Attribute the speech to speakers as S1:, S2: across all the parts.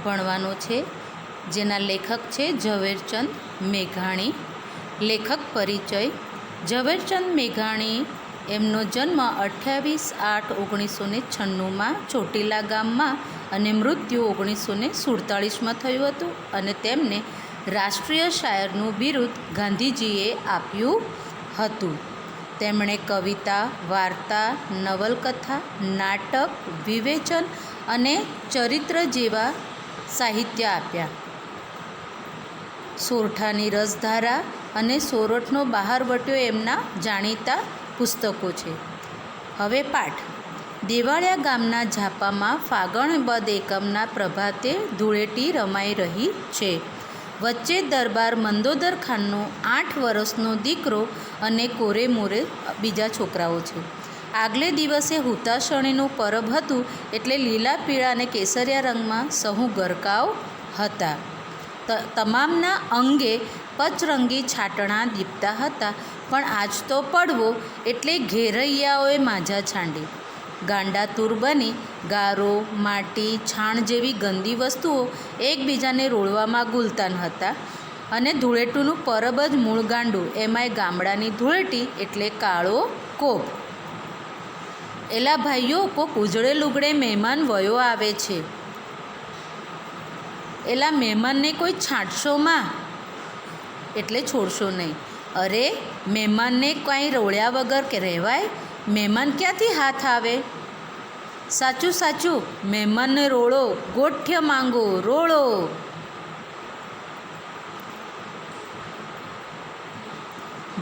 S1: ભણવાનો છે, જેના લેખક છે ઝવેરચંદ મેઘાણી. લેખક પરિચય. ઝવેરચંદ મેઘાણી એમનો જન્મ 28/8/1996 ચોટીલા ગામમાં અને મૃત્યુ 1947માં થયું હતું અને તેમને રાષ્ટ્રીય શાયરનું બિરુદ ગાંધીજીએ આપ્યું હતું. તેમણે કવિતા, વાર્તા, નવલકથા, નાટક, વિવેચન અને ચરિત્ર જેવા સાહિત્ય આપ્યા. સોરઠાની રસધારા અને સોરઠનો બહારવટ્યો એમના જાણીતા પુસ્તકો છે. હવે પાઠ. દેવાળિયા ગામના ઝાપામાં ફાગણ બદ એકમના પ્રભાતે ધૂળેટી રમાઈ રહી છે. વચ્ચે દરબાર મંદોદર ખાનનો 8 વર્ષનો દીકરો અને કોરે મોરે બીજા છોકરાઓ છે. આગલે દિવસે હુતાશણીનું પરબ હતું એટલે લીલા, પીળા અને કેસરિયા રંગમાં સહુ ગરકાવ હતા. તમામના અંગે પચરંગી છાટણા દીપતા હતા. પણ આજ તો પડવો એટલે ઘેરૈયાઓએ માઝા છાંડી. ગાંડાતુર બની ગારો, માટી, છાણ જેવી ગંદી વસ્તુઓ એકબીજાને રોળવામાં ગુલતાન હતા. અને ધૂળેટીનું પરબ જ મૂળ ગાંડું, એમાંય ગામડાની ધૂળેટી એટલે કાળો કોપ. એલા ભાઈઓ, કોક ઉજળે લુગડે મહેમાન વયો આવે છે. એલા મહેમાનને કોઈ છાંટશો માં, એટલે છોડશો નહીં. અરે મહેમાનને કાંઈ રોળ્યા વગર કે રહેવાય? મહેમાન ક્યાંથી હાથ આવે? સાચું સાચું, મહેમાનને રોળો, ગોઠ્ય માંગો, રોળો.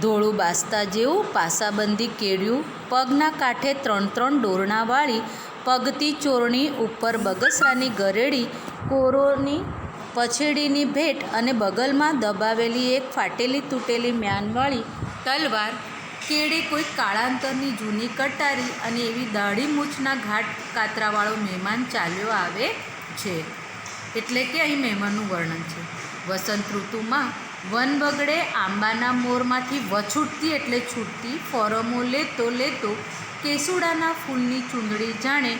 S1: ધોળું બાસ્તા જેવું પાસાબંધી કેળ્યું, પગના કાંઠે 3 ડોરણાવાળી પગતી ચોરણી, ઉપર બગસરાની ગરેડી, કોરોની પછેડીની ભેટ અને બગલમાં દબાવેલી એક ફાટેલી તૂટેલી મ્યાનવાળી તલવાર, કેળે કોઈ કાળાંતરની જૂની કટારી અને એવી દાઢી મૂછના ઘાટ કાતરાવાળો મહેમાન ચાલ્યો આવે છે. એટલે કે અહીં મહેમાનનું વર્ણન છે. વસંત ઋતુમાં વન બગડે આંબાના મોરમાંથી વછૂટતી એટલે છૂટતી ફોરમો લેતો લેતો કેસુડાના ફૂલની ચૂંદડી જાણે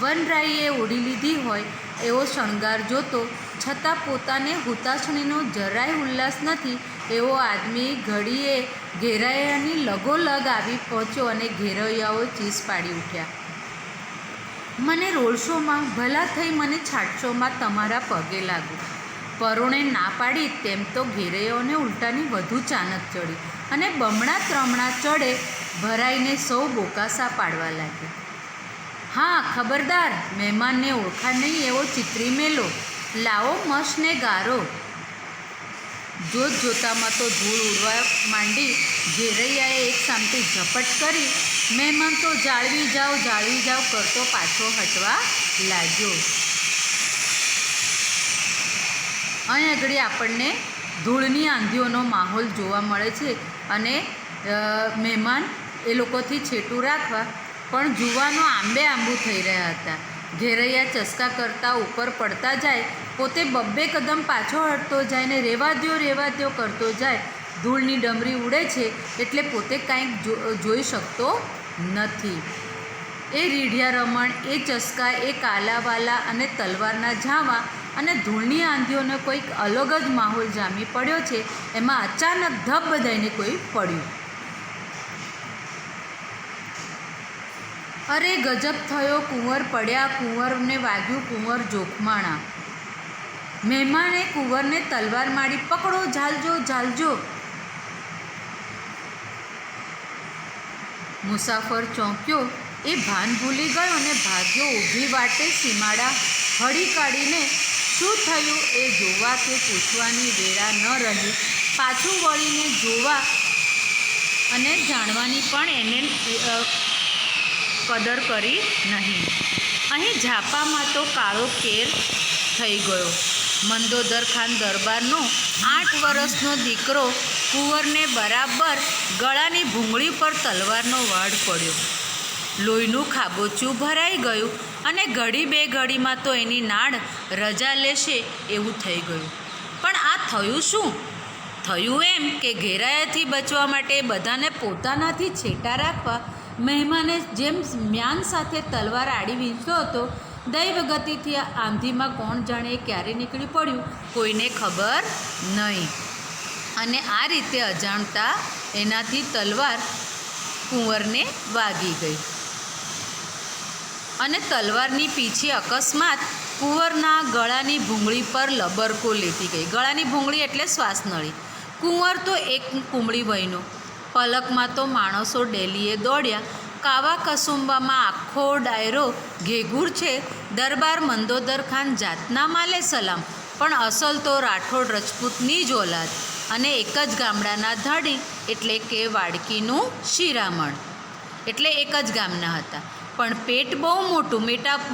S1: વનરાઈએ ઓઢી લીધી હોય એવો શણગાર જોતો, છતાં પોતાને હુતાશણીનો જરાય ઉલ્લાસ નથી એવો આદમી ઘડીએ ઘેરૈયાની લગોલગ આવી પહોંચ્યો અને ઘેરૈયાઓ ચીસ પાડી ઉઠ્યા. મને રોળશોમાં, ભલા થઈ મને છાટશોમાં, તમારા પગે લાગુ. પરોણે ના પાડી તેમ તો ઘેરૈયાઓને ઉલટાની વધુ ચાનક ચડી અને બમણા ત્રમણા ચડે ભરાઈને સૌ બોકાસા પાડવા લાગ્યા. હા ખબરદાર, મહેમાનને ઓળખા નહીં એવો ચિતરી મેલો, લાવો મશને ગારો. જોત જોતામાં તો ધૂળ ઉડવા માંડી. ઘેરૈયાએ એક સામટી ઝપટ કરી મહેમાન તો જાળવી જાઓ કરતો પાછો હટવા લાગ્યો. અહીં આગળ આપણને ધૂળની આંધીઓનો માહોલ જોવા મળે છે અને મહેમાન એ લોકોથી છેટું રાખવા પણ જુવાનો આંબે આંબુ થઈ રહ્યા હતા. ઘેરૈયા ચસકા કરતા ઉપર પડતા જાય, પોતે 2 કદમ પાછો હટતો જાય ને રેવા દ્યો કરતો જાય. ધૂળની ડમરી ઉડે છે એટલે પોતે કાંઈક જોઈ શકતો નથી. એ રીઢિયા રમણ, એ ચસકા, એ કાલાવાલા અને તલવારના ઝાવા અને ધૂળની આંધીઓને કોઈક અલગ જ માહોલ જામી પડ્યો છે. એમાં અચાનક ધબ દઈને કોઈ પડ્યું. અરે ગજબ થયો, કુંવર પડ્યા, કુંવરને વાગ્યું, કુંવર જોખમાણા. મહેમાને કુંવરને તલવાર મારી, પકડો, ઝાલજો. મુસાફર ચોંક્યો, એ ભાન ભૂલી ગયો અને ભાગ્યો ઊભી વાટે સીમાડા હળી કાઢીને. શું થયું એ જોવા કે પૂછવાની વેળા ન રહી. પાછું વળીને જોવા અને જાણવાની પણ એને કદર કરી નહીં. અહીં ઝાપામાં તો કાળો કેર થઈ ગયો. મંદોદર ખાન દરબારનો 8 વર્ષનો દીકરો કુંવરને બરાબર ગળાની ભૂંગળી પર તલવારનો વાડ પડ્યો. લોહીનું ખાબોચિયું ભરાઈ ગયું અને ઘડી બે ઘડીમાં તો એની નાળ રજા લેશે એવું થઈ ગયું. પણ આ થયું શું? થયું એમ કે ઘેરાયાથી બચવા માટે બધાને પોતાનાથી છેટા રાખવા મહેમાને જેમ મ્યાન સાથે તલવાર આડી વીંચતો હતો, દૈવ ગતિથી આ આંધીમાં કોણ જાણે ક્યારે નીકળી પડ્યું કોઈને ખબર નહીં. અને આ રીતે અજાણતા એનાથી તલવાર કુંવરને વાગી ગઈ અને તલવારની પીછે અકસ્માત કુંવરના ગળાની ભૂંગળી પર લબરકો લેતી ગઈ. ગળાની ભૂંગળી એટલે શ્વાસનળી. કુંવર તો એક કુંબળી વહીનો. પલકમાં તો માણસો ડેલીએ દોડ્યા. કાવા કસુંબામાં આખો ડાયરો ઘેઘૂર છે. દરબાર મંદોદર ખાન જાતના માલે સલામ, પણ અસલ તો રાઠોડ રજપૂતની જ ઓલાદ અને એક જ ગામડાના ધાડી એટલે કે વાડકીનું શિરામણ. એટલે એક જ ગામના હતા, પણ પેટ બહુ મોટું.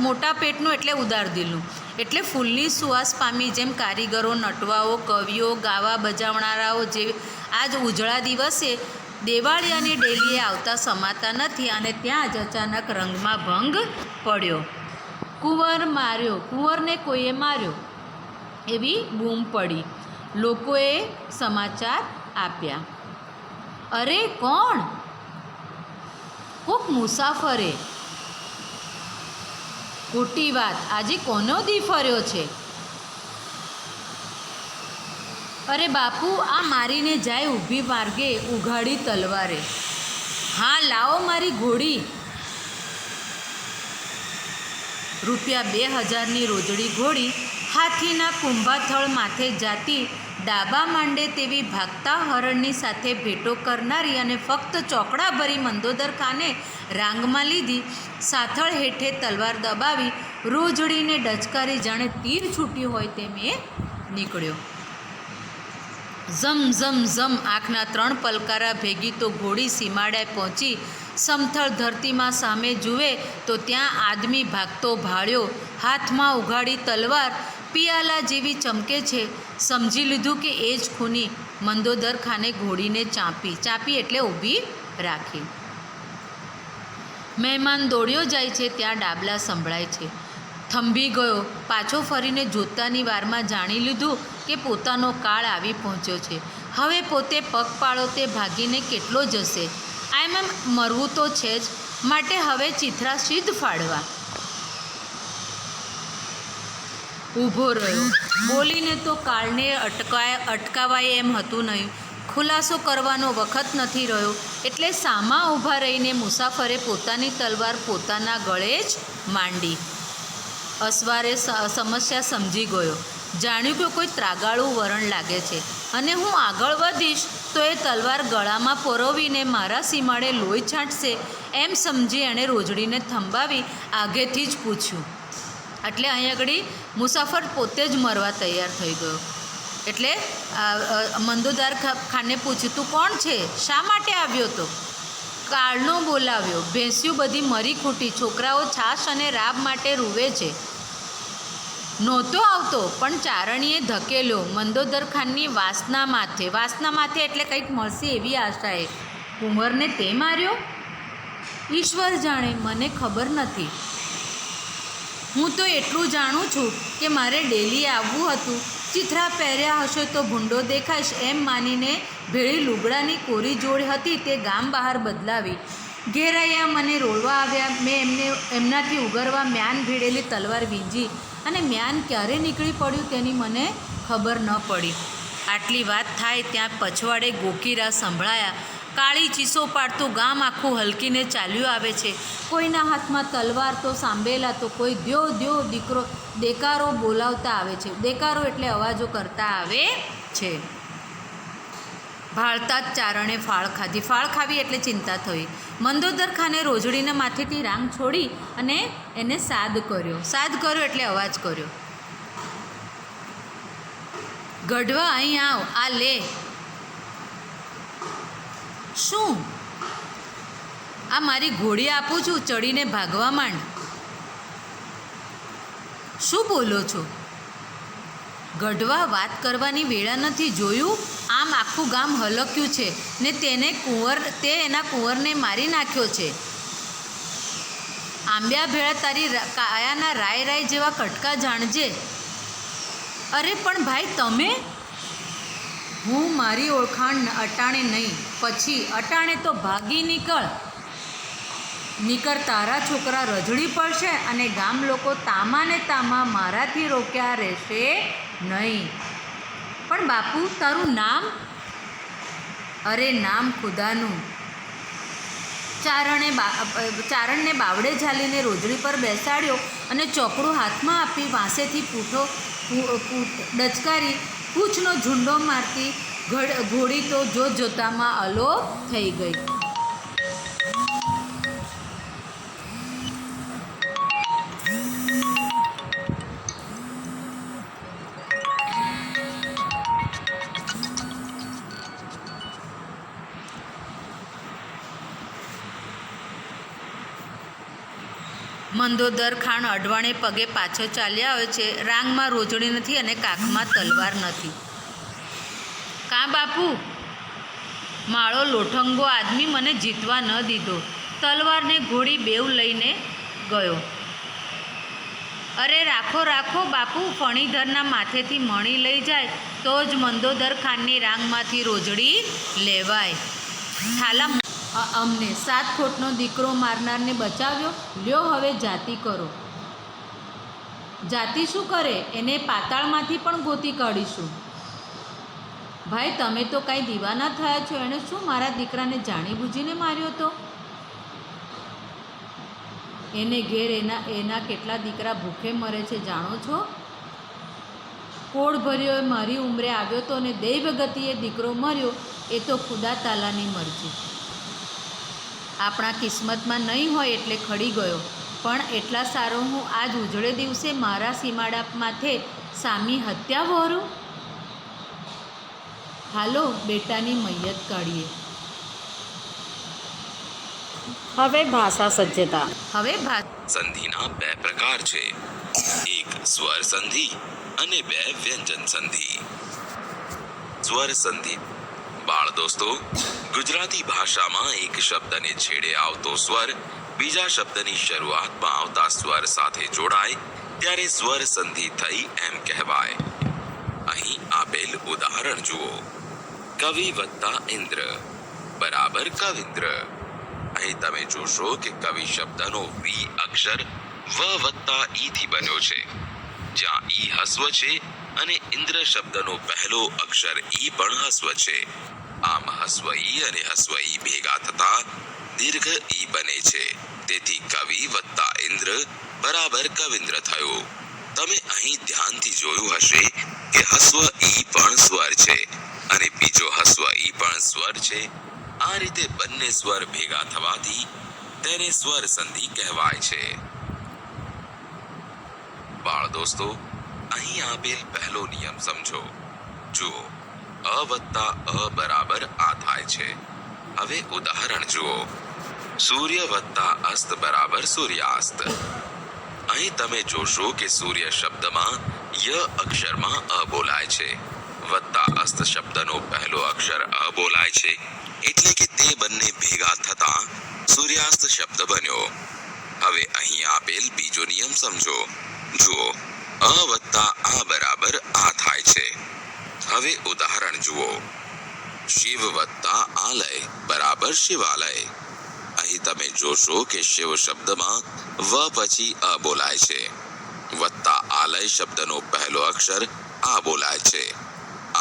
S1: મોટા પેટનું એટલે ઉદાર દિલનું. એટલે ફૂલની સુવાસ પામી જેમ કારીગરો, નટવાઓ, કવિઓ, ગાવા બજાવનારાઓ જે આજ ઉજળા દિવસે દેવાળિયાની ડેલીએ આવતા સમાતા નથી. અને ત્યાં જ અચાનક રંગમાં ભંગ પડ્યો. કુંવરને કોઈએ માર્યો એવી બૂમ પડી. લોકોએ સમાચાર આપ્યા. અરે કોણ? કોક મુસાફરે. ખોટી વાત, આજે કોનો દી ફર્યો છે? અરે બાપુ, આ મારીને જાય ઊભી માર્ગે ઉઘાડી તલવારે. હા, લાવો મારી ઘોડી. ₹2000ની રોજડી ઘોડી હાથીના કુંભાથળ માથે જાતી, ડાબા માંડે તેવી ભાગતા હરણની સાથે ભેટો કરનારી અને ફક્ત ચોકડા ભરી મંદોદર ખાને રાંગમાં લીધી. સાથળ હેઠે તલવાર દબાવી રોજડીને ડચકારી જાણે તીર છૂટ્યું હોય તેમ એ નીકળ્યો. ઝમ ઝમ ઝમ આંખના 3 પલકારા ભેગી તો ઘોડી સીમાડે પહોંચી. સમથળ ધરતીમાં સામે જુએ તો ત્યાં આદમી ભાગતો ભાળ્યો. હાથમાં ઉઘાડી તલવાર પિયાલા જેવી ચમકે છે. સમજી લીધું કે એ જ ખૂની. મંદોદર ખાને ઘોડીને ચાંપી એટલે ઊભી રાખી. મહેમાન દોડ્યો જાય છે ત્યાં ડાબલા સંભળાય છે. થંભી ગયો. પાછો ફરીને જોતાની વારમાં જાણી લીધું કે પોતાનો કાળ આવી પહોંચ્યો છે. હવે પોતે પગપાળો તે ભાગીને કેટલો જશે. એમ મરવું તો છે જ, માટે હવે ચિથરા સિદ્ધ ફાડવા. ઊભો રહ્યો. બોલીને તો કાળને અટકાવાય એમ હતું નહીં. ખુલાસો કરવાનો વખત નથી રહ્યો એટલે સામા ઊભા રહીને મુસાફરે પોતાની તલવાર પોતાના ગળે જ માંડી. અસવારે સમસ્યા સમજી ગયો. જાણ્યું કે કોઈ ત્રાગાળું વરણ લાગે છે અને હું આગળ વધીશ તો એ તલવાર ગળામાં પરોવીને મારા સીમાડે લોહી છાંટશે એમ સમજી એણે રોજડીને થંભાવી આગેથી જ પૂછ્યું. એટલે અહીં આગળ મુસાફર પોતે જ મરવા તૈયાર થઈ ગયો. એટલે મંદોદર ખાને પૂછ્યું, તું કોણ છે? શા માટે આવ્યો તો? કાળનો બોલાવ્યો. ભેંસ્યું બધી મરી ખૂટી. છોકરાઓ છાશ અને રાબ માટે રૂવે છે. નહોતો આવતો, પણ ચારણીએ ધકેલ્યો. મંદોદર ખાનની વાસના માથે એટલે કંઈક મળશે એવી આશાએ. કુંવરને તે માર્યો? ઈશ્વર જાણે, મને ખબર નથી. હું તો એટલું જાણું છું કે મારે ડેલી આવવું હતું. ચિથરા પહેર્યા હશે તો ભૂંડો દેખાઈશ એમ માનીને ભેળી લુગડાની કોરી જોડ હતી તે ગામ બહાર બદલાવી. ઘેરાયા મને રોળવા આવ્યા. મેં એમનાથી ઉગરવા મ્યાન ભીડેલી તલવાર વીંજી અને મ્યાન ક્યારે નીકળી પડ્યું તેની મને ખબર ન પડી. આટલી વાત થાય ત્યાં પછવાડે ગોકીરા સંભળાયા. કાળી ચીસો પાડતું ગામ આખું હલકીને ચાલ્યું આવે છે. કોઈના હાથમાં તલવાર તો સાંભેલા તો કોઈ દ્યો દેકારો બોલાવતા આવે છે. દેકારો એટલે અવાજો કરતા આવે છે. ભાળતા જ ચારણે ફાળ ખાવી એટલે ચિંતા થઈ. મંદોદર ખાને રોજડીને માથેથી રાંગ છોડી અને એને સાદ કર્યો એટલે અવાજ કર્યો. ગઢવા, અહીં આવ, આ લે. શું? આ મારી ઘોડી આપું છું, ચડીને ભાગવા માંડ. શું બોલો છો? ગઢવા, વાત કરવાની વેળા નથી. જોયું, આમ આખું ગામ હલક્યું છે ને તે એના કુંવરને મારી નાખ્યો છે. આંબ્યા ભેળા તારી કાયાના રાય જેવા કટકા જાણજે. અરે પણ ભાઈ તમે? હું મારી ઓળખાણ અટાણે નહીં, પછી અટાણે તો ભાગી નીકળ. નીકર તારા છોકરા રજડી પડશે અને ગામ લોકો તામા ને તામા મારાથી રોક્યા રહેશે નહીં. પણ બાપુ તારું નામ? અરે નામ ખુદાનું. ચારણને બાવડે ઝાલીને રોજડી પર બેસાડ્યો અને ચોકડું હાથમાં આપી વાંસેથી પૂઠો ડચકારી પૂંછનો ઝૂંડો મારતી ઘોડી તો જોતામાં અલોપ થઈ ગઈ. મંદોદર ખાણ અડવાણે પગે પાછો ચાલ્યા આવે છે. રાંગમાં રોજડી નથી અને કાખમાં તલવાર નથી. કાં બાપુ? માળો લોઠંગો આદમી મને જીતવા ન દીધો. તલવારને ઘોડી બેવ લઈને ગયો. અરે રાખો રાખો બાપુ, ફણીધરના માથેથી મણી લઈ જાય તો જ મંદોદર ખાનની રાંગમાંથી રોજડી લેવાય. થાલા અમને 7 ખોટનો દીકરો મારનારને બચાવ્યો. લ્યો હવે જાતિ કરો. જાતિ શું કરે? એને પાતાળમાંથી પણ ગોતી કાઢીશું. ભાઈ તમે તો કાંઈ દીવાના થયા છો. એણે શું મારા દીકરાને જાણી બૂજીને માર્યો હતો? એને ઘેર એના કેટલા દીકરા ભૂખે મરે છે જાણો છો? કોળ ભર્યો મારી ઉંમરે આવ્યો તો અને દૈવ ગતિએ દીકરો મર્યો. એ તો ખુદા તાલાની મરજી. આપણા કિસ્મતમાં નહીં હોય એટલે ખડી ગયો. પણ એટલા સારો હું આજ ઉજળે દિવસે મારા સીમાડા માથે સામી હત્યા વહોરું? હાલો બેટાની મૈયત કાઢીએ.
S2: હવે ભાષા સજ્જતા.
S3: સંધિના 2 પ્રકાર છે. એક સ્વર સંધિ અને 2 વ્યંજન સંધિ. સ્વર સંધિ. બાળ દોસ્તો, ગુજરાતી ભાષામાં એક શબ્દને છેડે આવતો સ્વર બીજા શબ્દની શરૂઆતમાં આવતા સ્વર સાથે જોડાય ત્યારે સ્વર સંધિ થઈ એમ કહેવાય. અહીં આપેલ ઉદાહરણ જુઓ. કવિ વત્તા ઇન્દ્ર બરાબર કવિન્દ્ર. અહીં તમે જોશો કે કવિ શબ્દનો વી અક્ષર વ વત્તા ઈ થી બન્યો છે, જ્યાં ઈ હસ્વ છે અને ઇન્દ્ર શબ્દનો પહેલો અક્ષર ઈ પણ હસ્વ છે. આમ હસ્વ ઈ અને હસ્વ ઈ ભેગા થતા દીર્ઘ ઈ બને છે. તેથી કવિ વત્તા ઇન્દ્ર બરાબર કવિન્દ્ર થયો. તમે અહીં ધ્યાનથી જોયું હશે કે હસ્વ ઈ પણ સ્વર છે અને બીજો હસ્વ ઈ પણ સ્વર છે. આ રીતે બંને સ્વર ભેગા થવાથી તેને સ્વર સંધિ કહેવાય છે. બાળ દોસ્તો, અહીં આપેલ પહેલો નિયમ સમજો. જુઓ, અ વત્તા અ બરાબર આ થાય છે. હવે ઉદાહરણ જુઓ. સૂર્ય વત્તા અસ્ત બરાબર સૂર્યાસ્ત. અહીં તમે જોશો કે સૂર્ય શબ્દમાં ય અક્ષરમાં અ બોલાય છે, વત્તા અસ્ત શબ્દનો પહેલો અક્ષર અ બોલાય છે, એટલે કે તે બંને ભેગા થતા સૂર્યાસ્ત શબ્દ બન્યો. હવે અહીં આપેલ બીજો નિયમ સમજો. જુઓ, અ વત્તા આ બરાબર આ થાય છે. હવે ઉદાહરણ જુઓ. શિવ વત્તા આલય બરાબર શિવાલય. અહીં તમે જોશો કે શિવ શબ્દમાં વ પછી અ બોલાય છે, વત્તા આલય શબ્દનો પહેલો અક્ષર આ બોલાય છે.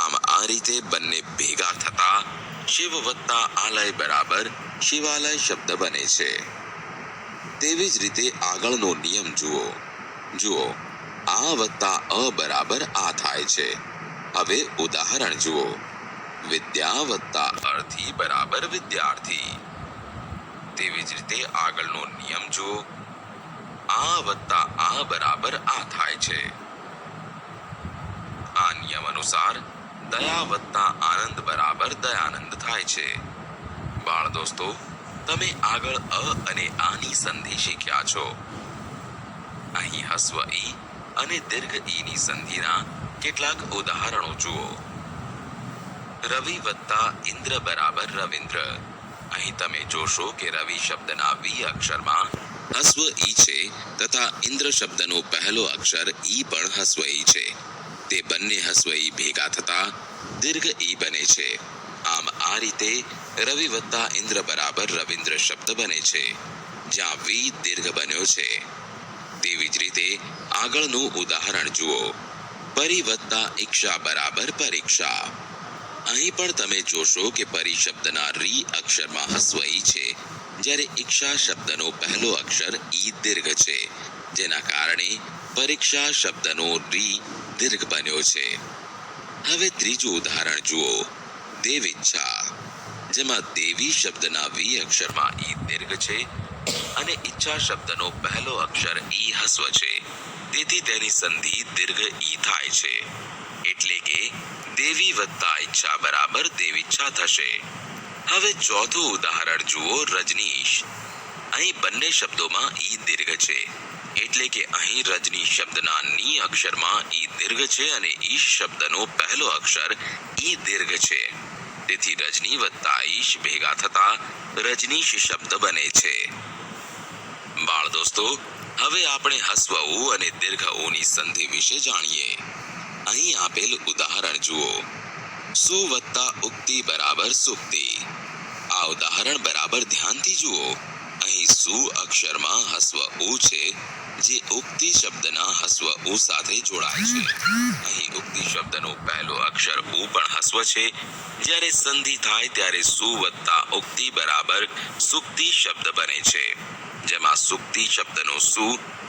S3: આમ આ રીતે બંને ભેગા થતા શિવ વત્તા આલય બરાબર શિવાલય શબ્દ બને છે. તેવી જ રીતે આગળનો નિયમ જુઓ. જુઓ, આ વત્તા અ બરાબર આ થાય છે. હવે ઉદાહરણ જુઓ. વિદ્યા વત્તા અર્થી બરાબર વિદ્યાર્થી. તેવી જ રીતે આગળનો નિયમ જુઓ. આ વત્તા આ બરાબર આ થાય છે. આ નિયમ અનુસાર દયા વત્તા આનંદ બરાબર દયાનંદ થાય છે. બાળ દોસ્તો, તમે આગળ અ અને આની સંધિ શીખ્યા છો. અહીં હસ્વ ઈ અને દીર્ઘ ઈની સંધિના કેટલાક ઉદાહરણો જુઓ. રવિ વત્તા ઇન્દ્ર બરાબર રવિન્દ્ર. અહીં તમે જોશો કે રવિ શબ્દના વી અક્ષરમાં હસ્વ ઈ છે તથા ઇન્દ્ર શબ્દનો પહેલો અક્ષર ઈ પણ હસ્વ ઈ છે. તે બંને હસ્વ ઈ ભેગા થતા દીર્ઘ ઈ બને છે. આમ આ રીતે રવિ વત્તા ઇન્દ્ર બરાબર રવિન્દ્ર શબ્દ બને છે, જ્યાં વી દીર્ઘ બન્યો છે. તેવી જ રીતે આગળનું ઉદાહરણ જુઓ. પરી વત્તા ઈક્ષા બરાબર પરીક્ષા. અહીં પણ તમે જોશો કે પરી શબ્દના રી અક્ષરમાં હસ્વ ઈ છે, જ્યારે ઈક્ષા શબ્દનો પહેલો અક્ષર ઈ દીર્ઘ છે, જેના કારણે પરીક્ષા શબ્દનો રી દીર્ઘ બન્યો છે. હવે ત્રીજું ઉદાહરણ જુઓ. દેવીચ્છા, જેમાં દેવી શબ્દના વી અક્ષરમાં ઈ દીર્ઘ છે અને ઈચ્છા શબ્દનો પહેલો અક્ષર ઈ હસ્વ છે, તેથી તેની સંધિ દીર્ઘ ઈ થાય છે. એટલે કે દેવી વત્તા ઈચ્છા બરાબર દેવીચ્છા થશે. હવે ચોથું ઉદાહરણ જુઓ. રજનીશ. અહીં બંને શબ્દોમાં ઈ દીર્ઘ છે, એટલે કે અહીં રજની શબ્દના ની અક્ષરમાં ઈ દીર્ઘ છે અને ઈશ શબ્દનો પહેલો અક્ષર ઈ દીર્ઘ છે, તેથી રજની વત્તા ઈશ ભેગા થતા રજનીશ શબ્દ બને છે. બાળ દોસ્તો, હવે આપણે હસ્વ ઉ અને દીર્ઘ ઉની સંધિ વિશે જાણીએ. અહીં આપેલ ઉદાહરણ જુઓ. સુ વત્તા ઉક્તિ બરાબર સુક્તિ. આ ઉદાહરણ બરાબર ધ્યાનથી જુઓ. અહીં સુ અક્ષરમાં હસ્વ ઉ છે, જે ઉક્તિ શબ્દના હસ્વ ઉ સાથે જોડાય છે. અહીં ઉક્તિ શબ્દનો પહેલો અક્ષર ઉ પણ હસ્વ છે, જ્યારે સંધિ થાય ત્યારે સુ વત્તા ઉક્તિ બરાબર સુક્તિ શબ્દ બને છે, જેમાં સુક્તિ શબ્દનો સુ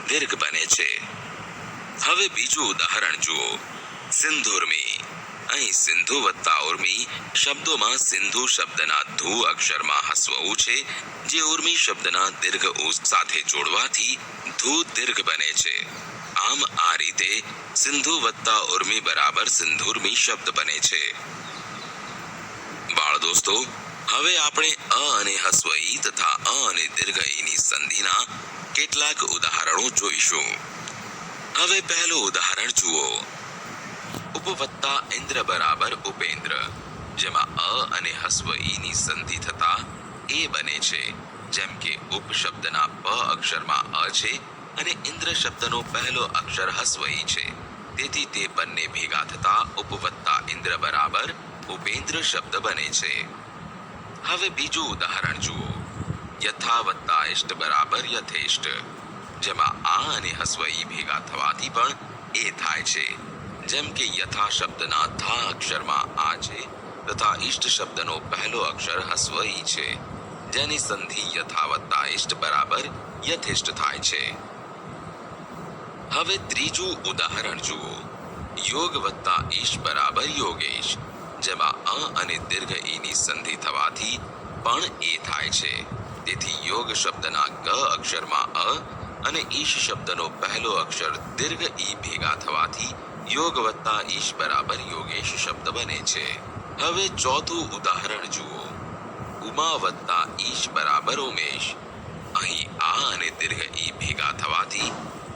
S3: દીર્ઘ બને છે. હવે બીજું ઉદાહરણ જુઓ. સિંધુર્મી. અહીં સિંધુ વત્તા ઉર્મી શબ્દોમાં સિંધુ શબ્દના ધુ અક્ષરમાં હસ્વ ઉ છે, જે ઉર્મી શબ્દના દીર્ઘ ઉ સાથે જોડવાથી ધુ દીર્ઘ બને છે. આમ આ રીતે સિંધુ વત્તા ઉર્મી બરાબર સિંધુર્મી શબ્દ બને છે. બાળ દોસ્તો, હવે આપણે અ અને હસ્વ ઈ તથા અ અને દીર્ઘ ઈની સંધિના કેટલાક ઉદાહરણો જોઈશું. હવે પહેલું ઉદાહરણ જુઓ. ઉપવત્તા ઇન્દ્ર બરાબર ઉપેન્દ્ર, જેમાં અ અને હસ્વ ઈની સંધિ થતા એ બને છે. જેમ કે ઉપ શબ્દના પ અક્ષરમાં અ છે અને ઇન્દ્ર શબ્દનો પહેલો અક્ષર હસ્વ ઈ છે, તેથી તે બંને ભેગા થતા ઉપવત્તા ઇન્દ્ર બરાબર ઉપેન્દ્ર શબ્દ બને છે. હવે બીજું ઉદાહરણ જુઓ. યથા વત્તા ઇષ્ટ બરાબર યથેષ્ટ, જેમાં આ અને હસ્વ ઈ ભેગા થવાથી પણ એ થાય છે. જેમ કે યથા શબ્દના થા અક્ષરમાં આ છે તથા ઈષ્ટ શબ્દનો પહેલો અક્ષર હસ્વ ઈ છે, જેની સંધિ યથા વત્તા ઇષ્ટ બરાબર યથેષ્ટ થાય છે. હવે ત્રીજું ઉદાહરણ જુઓ. યોગ વત્તા ઈશ બરાબર યોગેશ, જેમાં અ અને દીર્ઘ ઈની સંધિ થવાથી પણ એ થાય છે, તેથી યોગ શબ્દના ગ અક્ષરમાં અ અને ઈશ શબ્દનો પહેલો અક્ષર દીર્ઘ ઈ ભેગા થવાથી યોગ વત્તા ઈશ બરાબર યોગેશ શબ્દ બને છે. હવે ચોથું ઉદાહરણ જુઓ. ઉમા વત્તા ઈશ બરાબર ઉમેશ. અહીં આ અને દીર્ઘ ઈ ભેગા થવાથી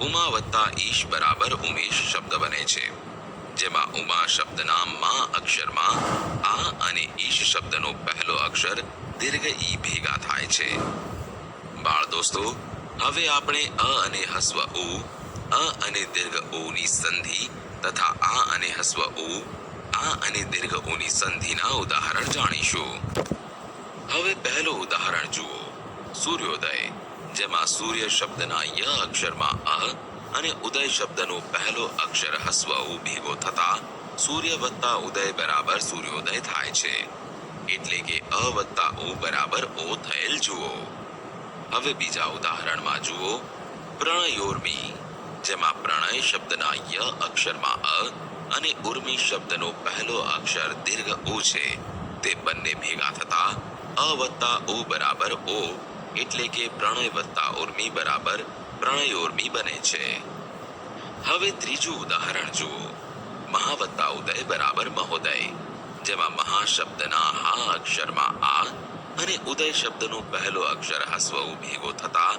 S3: ઉમા વત્તા ઈશ બરાબર ઉમેશ શબ્દ બને છે, જેમાં ઉમા શબ્દના મા અક્ષરમાં આ અને ઈશ શબ્દનો પહેલો અક્ષર દીર્ઘ ઈ ભેગા થાય છે. બાળ દોસ્તો, હવે આપણે અ અને હસ્વ ઉ, અ અને દીર્ઘ ઉની સંધિ તથા આ અને હસ્વ ઉ, આ અને દીર્ઘ ઉની સંધિના ઉદાહરણ જાણીશું. હવે પહેલું ઉદાહરણ જુઓ. સૂર્યોદય, જેમાં સૂર્ય શબ્દના ય અક્ષરમાં અ અને ઉદય શબ્દનો પહેલો અક્ષર હસ્વ ઉ ભેગો થતા સૂર્ય વત્તા ઉદય બરાબર સૂર્યોદય થાય છે, એટલે કે અ વત્તા ઉ બરાબર ઓ થયેલ જુઓ. હવે બીજા ઉદાહરણમાં જુઓ. પ્રણયોર્મી, જેમાં પ્રણય શબ્દના ય અક્ષરમાં અ અને ઉર્મી શબ્દનો પહેલો અક્ષર દીર્ઘ ઉ છે, તે બંને ભેગા થતા અ વત્તા ઉ બરાબર ઓ, એટલે કે પ્રણય વત્તા ઉર્મી બરાબર પ્રણયોર્મી બને છે. હવે ત્રીજું ઉદાહરણ જુઓ. મહા વત્તા ઉદય બરાબર મહોદય, જેમાં મહા શબ્દના હા અક્ષરમાં આ અને ઉદય શબ્દનો પહેલો અક્ષર હસ્વ ઉ ભેગો થતા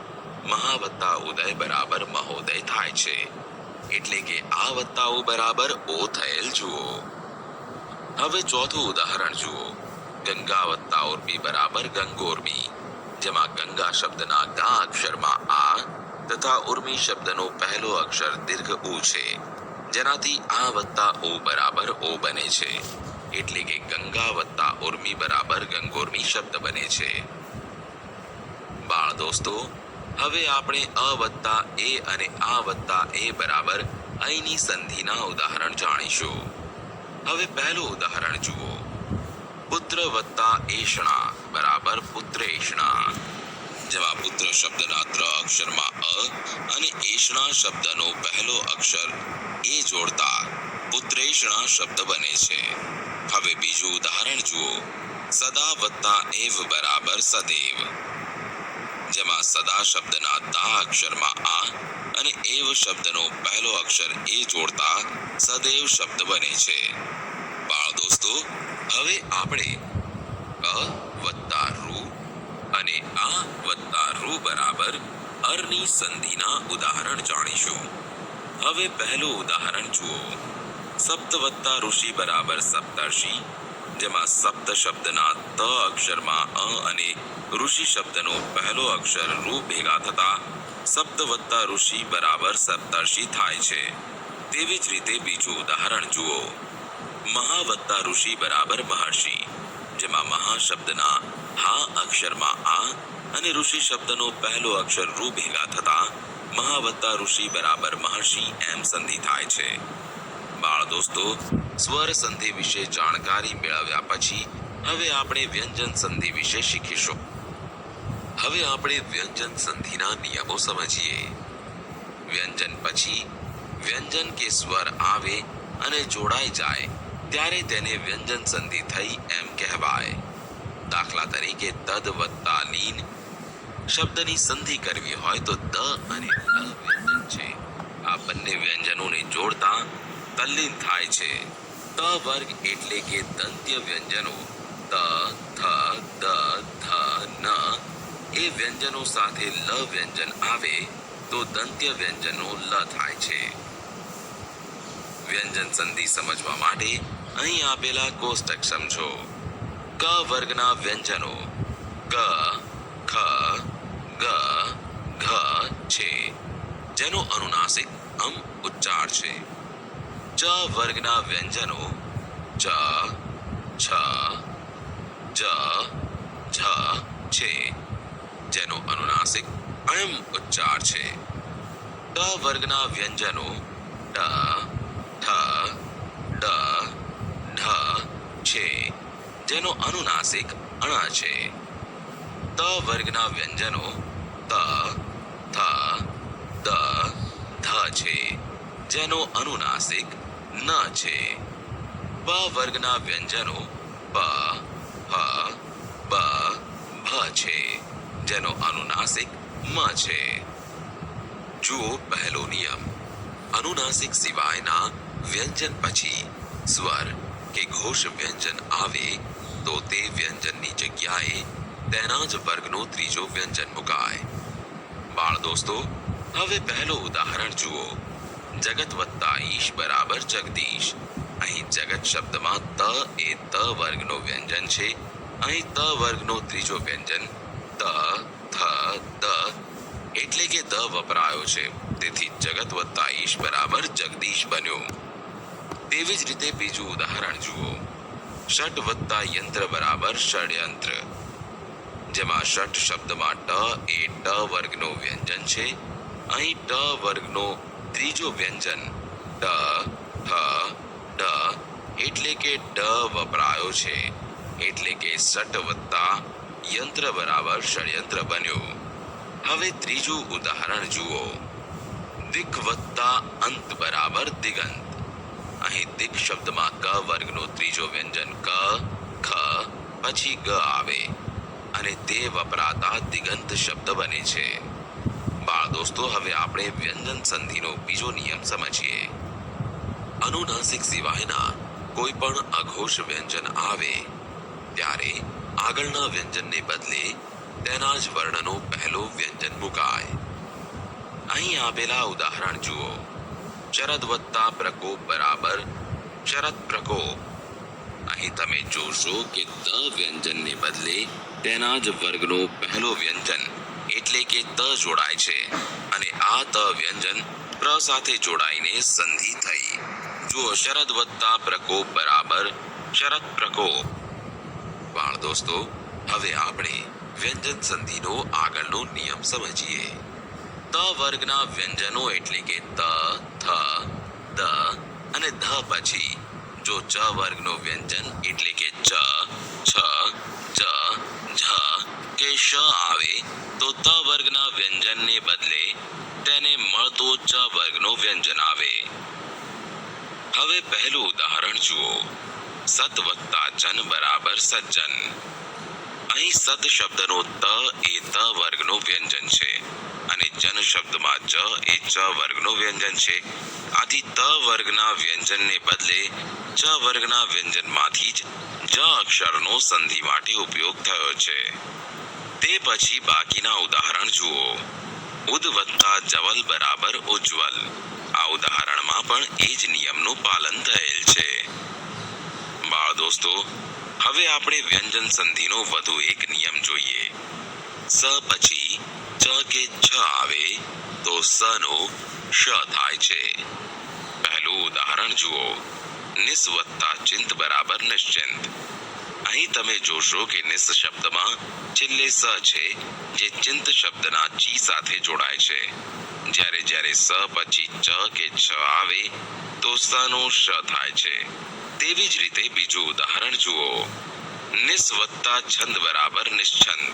S3: મહા વત્તા ઉદય બરાબર મહોદય થાય છે, એટલે કે આ વત્તા ઉ બરાબર ઓ થયેલ જુઓ. હવે ચોથું ઉદાહરણ જુઓ. ગંગા વત્તા ઉર્મી બરાબર ગંગોર્મી, જેમાં ગંગા શબ્દના ગા અક્ષરમાં આ તથા ઉર્મી શબ્દનો પહેલો અક્ષર દીર્ઘ ઉ છે, જેનાથી આ વત્તા ઓ બરાબર ઓ બને છે, એટલે કે ગંગા વત્તા ઉર્મી બરાબર ગંગોર્મી શબ્દ બને છે. બાળ દોસ્તો, હવે આપણે અ વત્તા એ અને આ વત્તા એ બરાબર અહીંની સંધિના ઉદાહરણ જાણીશું. હવે પહેલું ઉદાહરણ જુઓ. પુત્ર વત્તા એષણા બરાબર પુત્રેષણા. જેમાં પુત્ર શબ્દના ત્ર અક્ષરમાં અ અને એષણા શબ્દનો પહેલો અક્ષર એ જોડતા પુત્રેષણા શબ્દ બને છે. હવે બીજું ઉદાહરણ જુઓ. સદા વત્તા એવ બરાબર સદૈવ. જેમાં સદા શબ્દના તા અક્ષરમાં આ અને એવ શબ્દનો પહેલો અક્ષર એ જોડતા સદૈવ શબ્દ બને છે. બાળ દોસ્તો, હવે આપણે અ વત્તા રૂ અને આ વત્તા રૂ બરાબર અરની સંધિના ઉદાહરણ જાણીશું. હવે પહેલું ઉદાહરણ જુઓ. સપ્ત વત્તા ઋષિ બરાબર સપ્તર્ષિ. જેમાં સપ્ત શબ્દના ત અક્ષરમાં અ અને ઋષિ શબ્દનો પહેલો અક્ષર રૂ ભેગા થતા સપ્ત વત્તા ઋષિ બરાબર સપ્તર્ષિ થાય છે. તેવી જ રીતે બીજું ઉદાહરણ જુઓ. મહા વત્તા ઋષિ બરાબર મહર્ષિ. જેમાં મહા શબ્દના હા અક્ષરમાં આ અને ઋષિ શબ્દનો પહેલો અક્ષર રૂ ભેગા થતા મહા વત્તા ઋષિ બરાબર મહર્ષિ એમ સંધિ થાય છે. બાળ દોસ્તો, સ્વર સંધિ વિશે જાણકારી મેળવ્યા પછી હવે આપણે વ્યંજન સંધિ વિશે શીખીશું. હવે આપણે વ્યંજન સંધિના નિયમો સમજીએ. વ્યંજન પછી વ્યંજન કે સ્વર આવે અને જોડાઈ જાય ત્યારે તેને વ્યંજન સંધિ થઈ એમ કહેવાય. દાખલા તરીકે તદ વત્તા લીન શબ્દની સંધિ કરવી હોય તો દ અને લ વ્યંજન છે. આ બંને વ્યંજનોને જોડતા તલ્લીન થાય છે. ત વર્ગ એટલે કે દંત્ય વ્યંજનો ત, થ, દ, ધ, ન એ વ્યંજનો સાથે લ વ્યંજન આવે તો દંત્ય વ્યંજનો લ થાય છે. વ્યંજન સંધિ સમજવા માટે અહીં આપેલા કોષ્ટક સમજો. ક વર્ગના વ્યંજનો ક, ખ, ગ, ઘ છે, જેનો અનુનાસિક અમ ઉચ્ચાર છે. ચ વર્ગના વ્યંજનો ચ, છ, જ, ઝ છે, જેનો અનુનાસિક અયમ ઉચ્ચાર છે. ટ વર્ગના વ્યંજનો ટ, ઠ, ડ, ઢ છે, જેનો અનુનાસિક અણ છે. ત વર્ગના વ્યંજનો ત, થ, દ, ધ છે, જેનો અનુનાસિક ન છે. પ વર્ગના વ્યંજનો પ, ફ, બ, ભ છે, જેનો અનુનાસિક મ છે. જુઓ પહેલો નિયમ. અનુનાસિક સિવાયના વ્યંજન પછી સ્વર કે ઘોષ વ્યંજન આવે તો તે વ્યંજનની જગ્યાએ તેના જ વર્ગનો ત્રીજો વ્યંજન મુકાય. બાળ દોસ્તો, હવે પહેલું ઉદાહરણ જુઓ. જગત વત્તા ઈશ બરાબર જગદીશ. અહીં જગત શબ્દમાં ત એ ત વર્ગનો વ્યંજન છે. અહીં ત વર્ગનો ત્રીજો વ્યંજન ત, થ, દ એટલે કે દ વપરાયો છે. તેથી જગત વત્તા ઈશ બરાબર જગદીશ બન્યું. તેવી જ રીતે બીજું ઉદાહરણ જુઓ. ષટ વત્તા યંત્ર બરાબર ષડયંત્ર. જેમાં ષટ શબ્દમાં ટ એ ટ વર્ગનો વ્યંજન છે. અહીં ટ વર્ગનો ત્રીજો વ્યંજન ટ, ઠ, ડ એટલે કે ડ વપરાયો છે. એટલે કે ષટ વત્તા યંત્ર બરાબર ષડયંત્ર બન્યું. હવે ત્રીજું ઉદાહરણ જુઓ. દિક વત્તા અંત બરાબર દિગંત. અહીં દિક શબ્દમાં ક વર્ગનો ત્રીજો વ્યંજન ક, ખ પછી ગ આવે અને તે વપરાતા દિગંત શબ્દ બને છે. બાળ દોસ્તો, હવે આપણે વ્યંજન સંધિનો બીજો નિયમ સમજીએ. અનુનાસિક સિવાયના કોઈ પણ અઘોષ વ્યંજન આવે ત્યારે આગળના વ્યંજનને બદલે તેના જ વર્ણનો પહેલો વ્યંજન મુકાય. અહીં આપેલા ઉદાહરણ જુઓ. શરદ વત્તા પ્રકોપ બરાબર શરદ પ્રકોપ. અહીં તમે જોશો કે ત વ્યંજનને બદલે તેના જ વર્ગનો પહેલો વ્યંજન એટલે કે ત જોડાય છે અને આ ત વ્યંજન પ્ર સાથે જોડાઈને સંધિ થઈ. જુઓ, શરદ વત્તા પ્રકોપ બરાબર શરદ પ્રકોપ. બાળ દોસ્તો, હવે આપણે વ્યંજન સંધિનો આગળનો નિયમ સમજીએ. ત વર્ગના વ્યંજનો એટલે કે ત, થ, દ અને ધ પછી જો ચ વર્ગનો વ્યંજન એટલે કે ચ, છ, જ, ઝ કે શ આવે તો ત વર્ગના વ્યંજનને બદલે તેને મળતો ચ વર્ગનો વ્યંજન આવે. હવે પહેલું ઉદાહરણ જુઓ. સત વત્તા જન બરાબર સજ્જન. અહીં સત શબ્દનો ત એ ત વર્ગનો વ્યંજન છે અને જન શબ્દમાં જ એ ચ વર્ગનો વ્યંજન છે. આથી ત વર્ગના વ્યંજનને બદલે ચ વર્ગના વ્યંજનમાંથી જ જ અક્ષરનો સંધિ માટે ઉપયોગ થયો છે. તે પછી બાકીના ઉદાહરણ જુઓ. ઉદ વત્તા જવલ બરાબર ઉજ્જવલ. આ ઉદાહરણમાં પણ એ જ નિયમનું પાલન થયેલ છે. બાળ દોસ્તો, હવે આપણે વ્યંજન સંધિનો વધુ એક નિયમ જોઈએ. સ પછી ચ કે છ આવે તો સ નો શ થાય છે. પહેલું ઉદાહરણ જુઓ. નિસ વત્તા ચિંત બરાબર નિશ્ચિંત. અહીં તમે જોશો કે નિસ શબ્દમાં છેલ્લે સ છે જે ચિંત શબ્દના ચી સાથે જોડાય છે. જ્યારે જ્યારે સ પછી ચ કે છ આવે તો સ નો શ થાય છે. તેવી જ રીતે બીજું ઉદાહરણ જુઓ. નિસ વત્તા છંદ બરાબર નિશ્છંદ.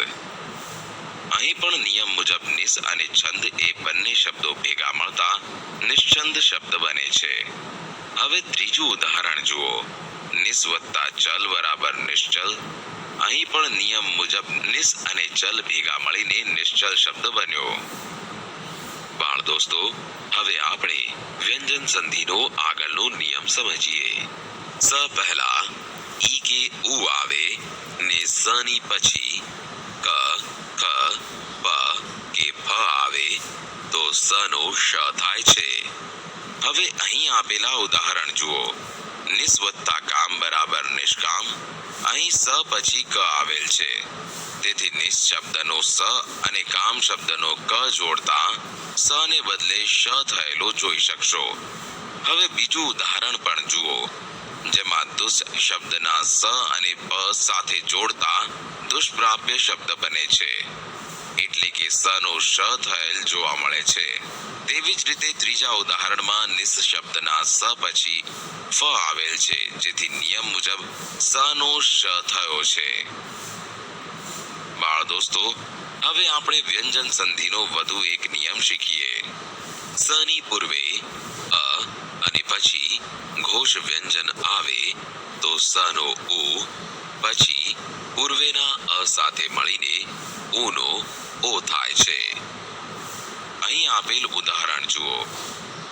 S3: અહીં પણ નિયમ મુજબ નિસ અને છંદ એ બંને શબ્દો ભેગા મળતા નિશ્છંદ શબ્દ બને છે. હવે ત્રીજું ઉદાહરણ જુઓ. નિસ વત્તા ચલ બરાબર નિશ્ચલ. અહીં પણ નિયમ મુજબ નિસ અને ચલ ભેગા મળીને નિશ્ચલ શબ્દ બન્યો. બાળ દોસ્તો, હવે આપણે વ્યંજન સંધિનો આગળનો નિયમ સમજીએ. સ પહેલા ઈ કે ઉ આવે ને સ ની પછી ક, ખ, પ કે ફ આવે તો સ નો શ થાય છે. હવે અહીં આપેલા ઉદાહરણ જુઓ. નિસ વત્તા કામ બરાબર નિષ્કામ. અહીં સ પછી ક આવેલ છે. તેથી નિસ શબ્દનો સ અને કામ શબ્દનો ક જોડતા સ ને બદલે શ થયેલો જોઈ શકશો. હવે બીજું ઉદાહરણ પણ જુઓ, જેમાં દુષ શબ્દના સ અને પ સાથે જોડતા દુષ્પ્રાપ્ય શબ્દ બને છે. એટલે કે સ નો શ થયેલ જોવા મળે છે. તેવી જ રીતે ત્રીજા ઉદાહરણમાં નિસ શબ્દના સ પછી ફ આવેલ છે, જેથી નિયમ મુજબ સ નો શ થયો છે. બાળ દોસ્તો, હવે આપણે વ્યંજન સંધિનો વધુ એક નિયમ શીખીએ. સ ની પૂર્વે અ અને પછી ઘોષ વ્યંજન આવે તો સ નો ઉ પછી પૂર્વેના અ સાથે મળીને ઉ નો ઓ થાય છે. અહીં આપેલ ઉદાહરણ જુઓ.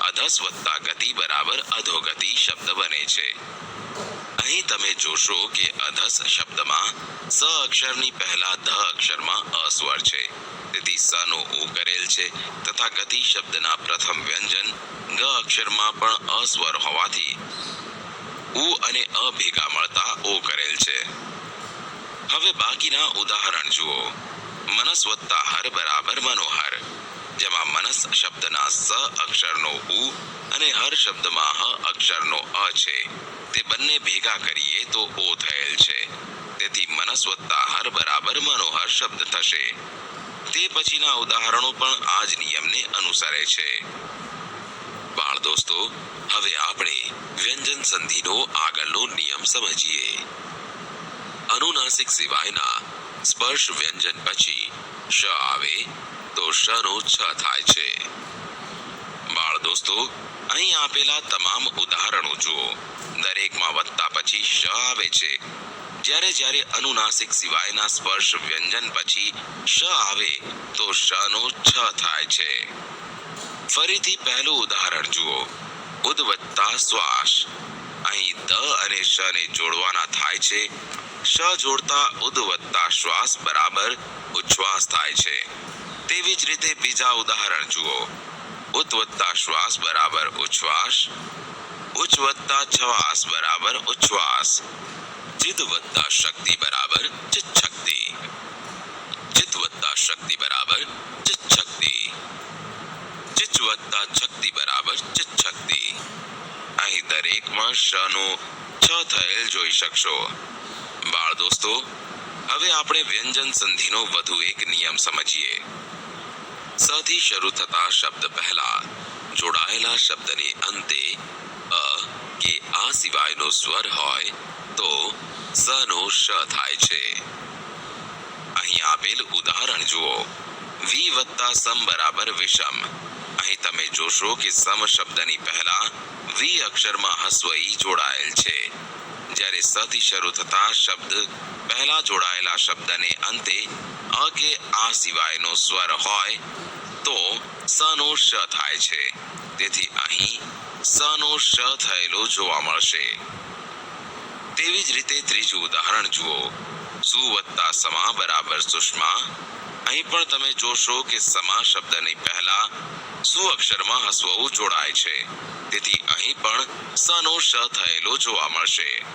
S3: અધસ વત્તા ગતિ બરાબર અધોગતિ શબ્દ બને છે. અહીં તમે જોશો કે અધસ શબ્દમાં સ અક્ષરની પહેલા ધ અક્ષરમાં અ સ્વર છે, તેથી સ નો ઉ કરેલ છે તથા ગતિ શબ્દના પ્રથમ વ્યંજન ગ અક્ષરમાં પણ અ સ્વર હોવાથી ઉ અને અ ભેગા મળતા ઓ કરેલ છે. હવે બાકીના ઉદાહરણ જુઓ. મનસ વત્તા હર બરાબર મનોહર. જેમાં મનસ શબ્દના સ અક્ષરનો ઉ અને હર શબ્દમાં હ અક્ષરનો અ છે. તે બંને ભેગા કરીએ તો ઓ થયેલ છે. તેથી મનસ વત્તા હર બરાબર મનોહર શબ્દ થશે. તે પછીના ઉદાહરણો પણ આ જ નિયમને અનુસરે છે. બાળ દોસ્તો, હવે આપણે વ્યંજન સંધિનો આગળનો નિયમ સમજીએ. અનુનાસિક સિવાયના સ્પર્શ વ્યંજન પછી શ આવે તો શ નો છ થાય છે. બાળ દોસ્તો, અહીં આપેલા તમામ ઉદાહરણો જુઓ. દરેકમાં વત્તા પછી શ આવે છે. જ્યારે જ્યારે અનુનાસિક સિવાયના સ્પર્શ વ્યંજન પછી શ આવે તો શ નો છ થાય છે. ફરીથી પહેલું ઉદાહરણ જુઓ. ઉદ વત્તા શ્વાસ. અહીં દ અને શ ને જોડવાના થાય છે. શ જોડતા ઉદ વત્તા શ્વાસ બરાબર ઉચ્છ્વાસ થાય છે. તેવી જ રીતે બીજા ઉદાહરણ જુઓ. ઉત વત્તા શ્વાસ બરાબર ઉચ્છ્વાસ. ઉચ્ચ વત્તા છવાસ બરાબર ઉચ્છ્વાસ. ચિદ વત્તા શક્તિ બરાબર ચિત શક્તિ. ચિત વત્તા શક્તિ બરાબર ચિત શક્તિ. ચિચ વત્તા શક્તિ બરાબર ચિત શક્તિ. અહીં દરેકમાં શ નો છ થયેલ જોઈ શકશો. બાળ દોસ્તો, હવે આપણે વ્યંજન સંધિનો વધુ એક નિયમ સમજીએ. સ થી શરૂ થતા શબ્દ પહેલા જોડાયેલા શબ્દને અંતે અ કે આ સિવાયનો સ્વર હોય તો સ નો શ થાય છે. અહીં આપેલ ઉદાહરણ જુઓ. વી વત્તા સમ બરાબર વિષમ. અહીં તમે જોશો કે સમ શબ્દની પહેલા વી અક્ષરમાં હસ્વ ઈ જોડાયેલ છે, જ્યારે સ થી શરૂ થતા શબ્દ પહેલા જોડાયેલા શબ્દને અંતે અ કે આ સિવાયનો સ્વર હોય તો સ નો શ થાય છે. તેથી અહીં સ નો શ થયેલો જોવા મળશે. તેવી જ રીતે ત્રીજું ઉદાહરણ જુઓ. સુ વત્તા સમા બરાબર સુષ્મા. અહીં પણ તમે જોશો કે સમા શબ્દની પહેલા સુ અક્ષરમાં હસ્વ ઉ જોડાય છે, તેથી અહીં પણ સ નો શ થયેલો જોવા મળશે.